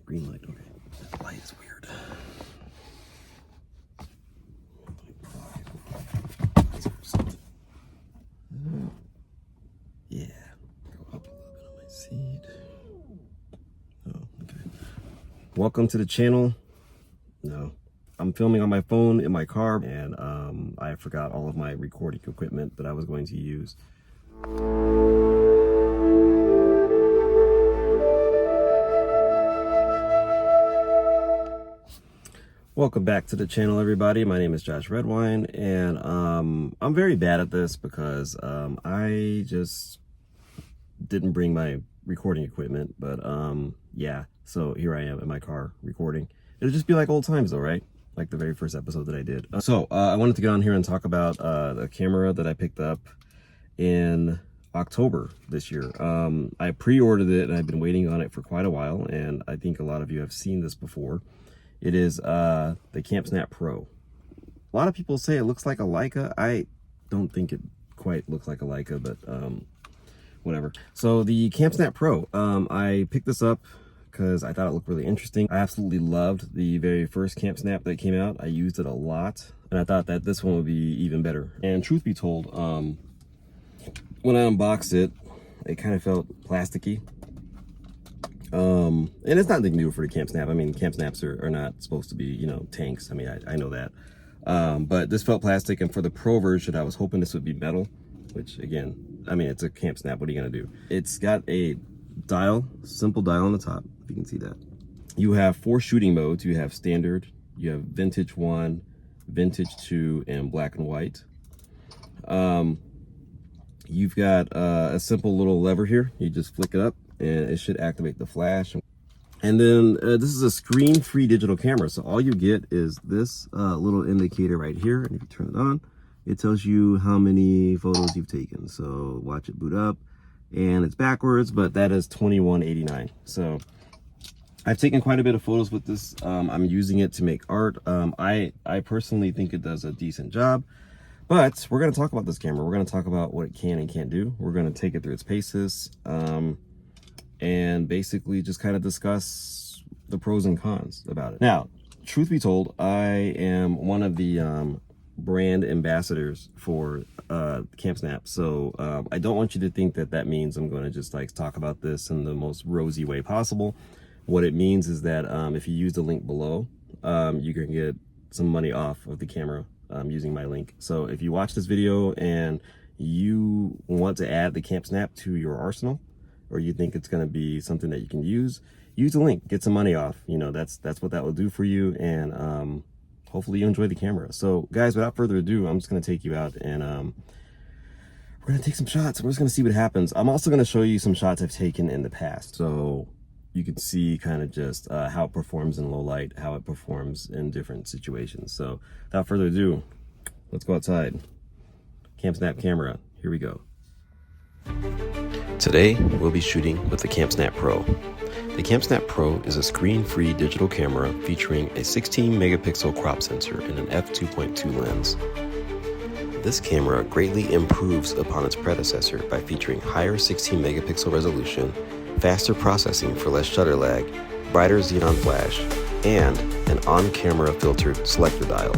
green light. Okay. That light is weird. Yeah. Go up a little bit on my seat. Oh, okay. Welcome to the channel. No. I'm filming on my phone in my car, and I forgot all of my recording equipment that I was going to use. Welcome back to the channel, everybody. My name is Josh Redwine, and I'm very bad at this because I just didn't bring my recording equipment, but yeah, so here I am in my car recording. It'll just be like old times though, right? Like the very first episode that I did. I wanted to get on here and talk about the camera that I picked up in October this year. I pre-ordered it and I've been waiting on it for quite a while, and I think a lot of you have seen this before. It is the CampSnap Pro. A lot of people say it looks like a Leica. I don't think it quite looks like a Leica, but whatever. So the CampSnap Pro, I picked this up because I thought it looked really interesting. I absolutely loved the very first CampSnap that came out. I used it a lot, and I thought that this one would be even better. And truth be told, when I unboxed it, it kind of felt plasticky. And it's not anything new for the CampSnap. I mean, CampSnaps are not supposed to be, you know, tanks. I mean, I know that. But this felt plastic, and for the Pro version, I was hoping this would be metal, which again, I mean, it's a CampSnap. What are you gonna do? It's got a dial, simple dial on the top, if you can see that. You have 4 shooting modes. You have standard, you have vintage 1, vintage 2, and black and white. You've got a simple little lever here. You just flick it up and it should activate the flash. And then this is a screen-free digital camera, so all you get is this little indicator right here, and if you turn it on, it tells you how many photos you've taken. So watch it boot up, and it's backwards, but that is 2189. So I've taken quite a bit of photos with this. I'm using it to make art. I personally think it does a decent job. But we're going to talk about this camera. We're going to talk about what it can and can't do. We're going to take it through its paces, and basically just kind of discuss the pros and cons about it. Now, truth be told, I am one of the brand ambassadors for CampSnap. So I don't want you to think that that means I'm going to just like talk about this in the most rosy way possible. What it means is that if you use the link below, you can get some money off of the camera using my link. So if you watch this video and you want to add the CampSnap to your arsenal, or you think it's going to be something that you can use the link, get some money off. You know, that's what that will do for you, and hopefully you enjoy the camera. So guys, without further ado, I'm just going to take you out, and we're going to take some shots. We're just going to see what happens. I'm also going to show you some shots I've taken in the past, so you can see kind of just how it performs in low light, how it performs in different situations. So without further ado, let's go outside. CampSnap camera, here we go. Today, we'll be shooting with the CampSnap Pro. The CampSnap Pro is a screen-free digital camera featuring a 16 megapixel crop sensor and an f2.2 lens. This camera greatly improves upon its predecessor by featuring higher 16 megapixel resolution, faster processing for less shutter lag, brighter xenon flash, and an on-camera filtered selector dial.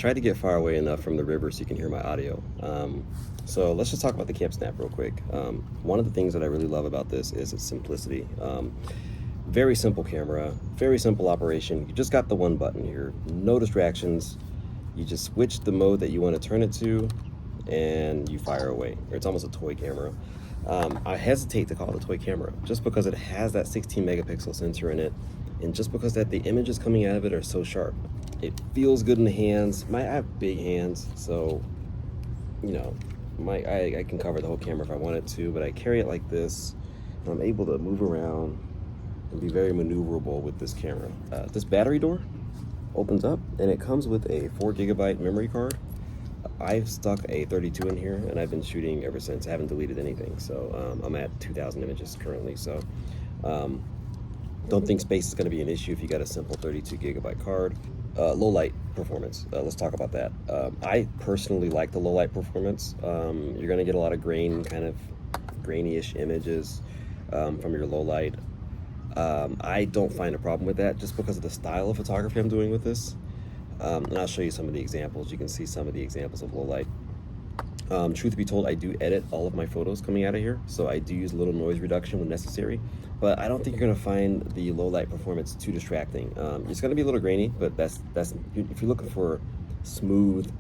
tried to get far away enough from the river so you can hear my audio. So let's just talk about the CampSnap real quick. One of the things that I really love about this is its simplicity. Very simple camera, very simple operation. You just got the one button here, no distractions. You just switch the mode that you want to turn it to and you fire away. It's almost a toy camera. I hesitate to call it a toy camera just because it has that 16 megapixel sensor in it, and just because that the images coming out of it are so sharp. It feels good in the hands. I have big hands, so you know, I can cover the whole camera if I wanted to, but I carry it like this, and I'm able to move around and be very maneuverable with this camera. This battery door opens up, and it comes with a 4 GB memory card. I've stuck a 32 in here, and I've been shooting ever since. I haven't deleted anything, so I'm at 2,000 images currently. So don't think space is going to be an issue if you got a simple 32 GB card. Low light performance. Let's talk about that. I personally like the low light performance. You're going to get a lot of kind of grainy-ish images from your low light. I don't find a problem with that just because of the style of photography I'm doing with this. And I'll show you some of the examples. You can see some of the examples of low light. Truth be told, I do edit all of my photos coming out of here, so I do use a little noise reduction when necessary, but I don't think you're going to find the low light performance too distracting. It's going to be a little grainy, but that's if you're looking for smooth,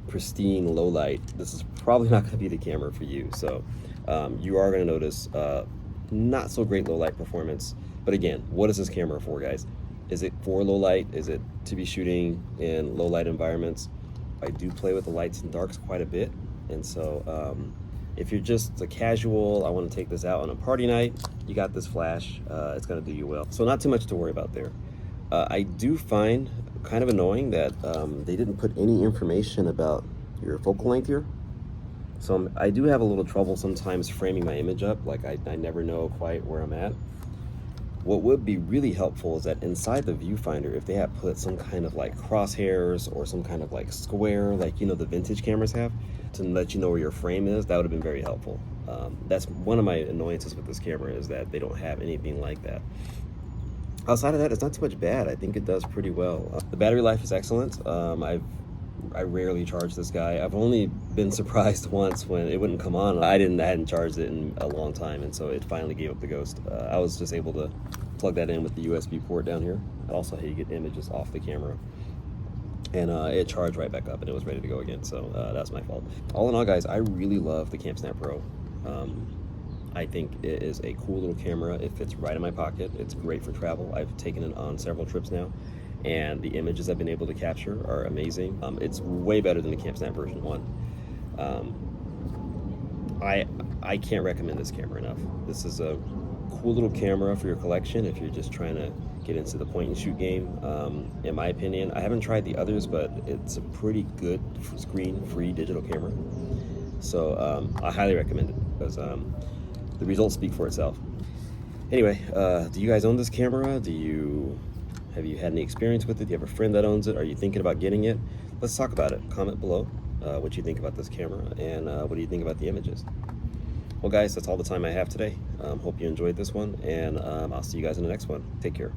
pristine low light, this is probably not going to be the camera for you. So you are going to notice not so great low light performance. But again, what is this camera for, guys? Is it for low light? Is it to be shooting in low light environments? I do play with the lights and darks quite a bit. And so if you're just a casual, I want to take this out on a party night, you got this flash, it's going to do you well. So not too much to worry about there. I do find kind of annoying that they didn't put any information about your focal length here. So I do have a little trouble sometimes framing my image up, like I never know quite where I'm at. What would be really helpful is that inside the viewfinder, if they had put some kind of like crosshairs or some kind of like square, like, you know, the vintage cameras have, to let you know where your frame is, that would have been very helpful. That's one of my annoyances with this camera, is that they don't have anything like that. Outside of that, it's not too much bad. I think it does pretty well. The battery life is excellent. I rarely charge this guy. I've only been surprised once when it wouldn't come on. I hadn't charged it in a long time, and so it finally gave up the ghost. I was just able to plug that in with the USB port down here. Also, how you get images off the camera, and it charged right back up, and it was ready to go again. So that's my fault. All in all, guys, I really love the CampSnap Pro. I think it is a cool little camera. It fits right in my pocket. It's great for travel. I've taken it on several trips now, and the images I've been able to capture are amazing. It's way better than the CampSnap version 1. I can't recommend this camera enough. This is a cool little camera for your collection if you're just trying to get into the point and shoot game. In my opinion, I haven't tried the others, but it's a pretty good screen-free digital camera. So I highly recommend it because the results speak for itself. Anyway, do you guys own this camera? Have you had any experience with it? Do you have a friend that owns it? Are you thinking about getting it? Let's talk about it. Comment below what you think about this camera, and what do you think about the images. Well, guys, that's all the time I have today. Hope you enjoyed this one, and I'll see you guys in the next one. Take care.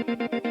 you.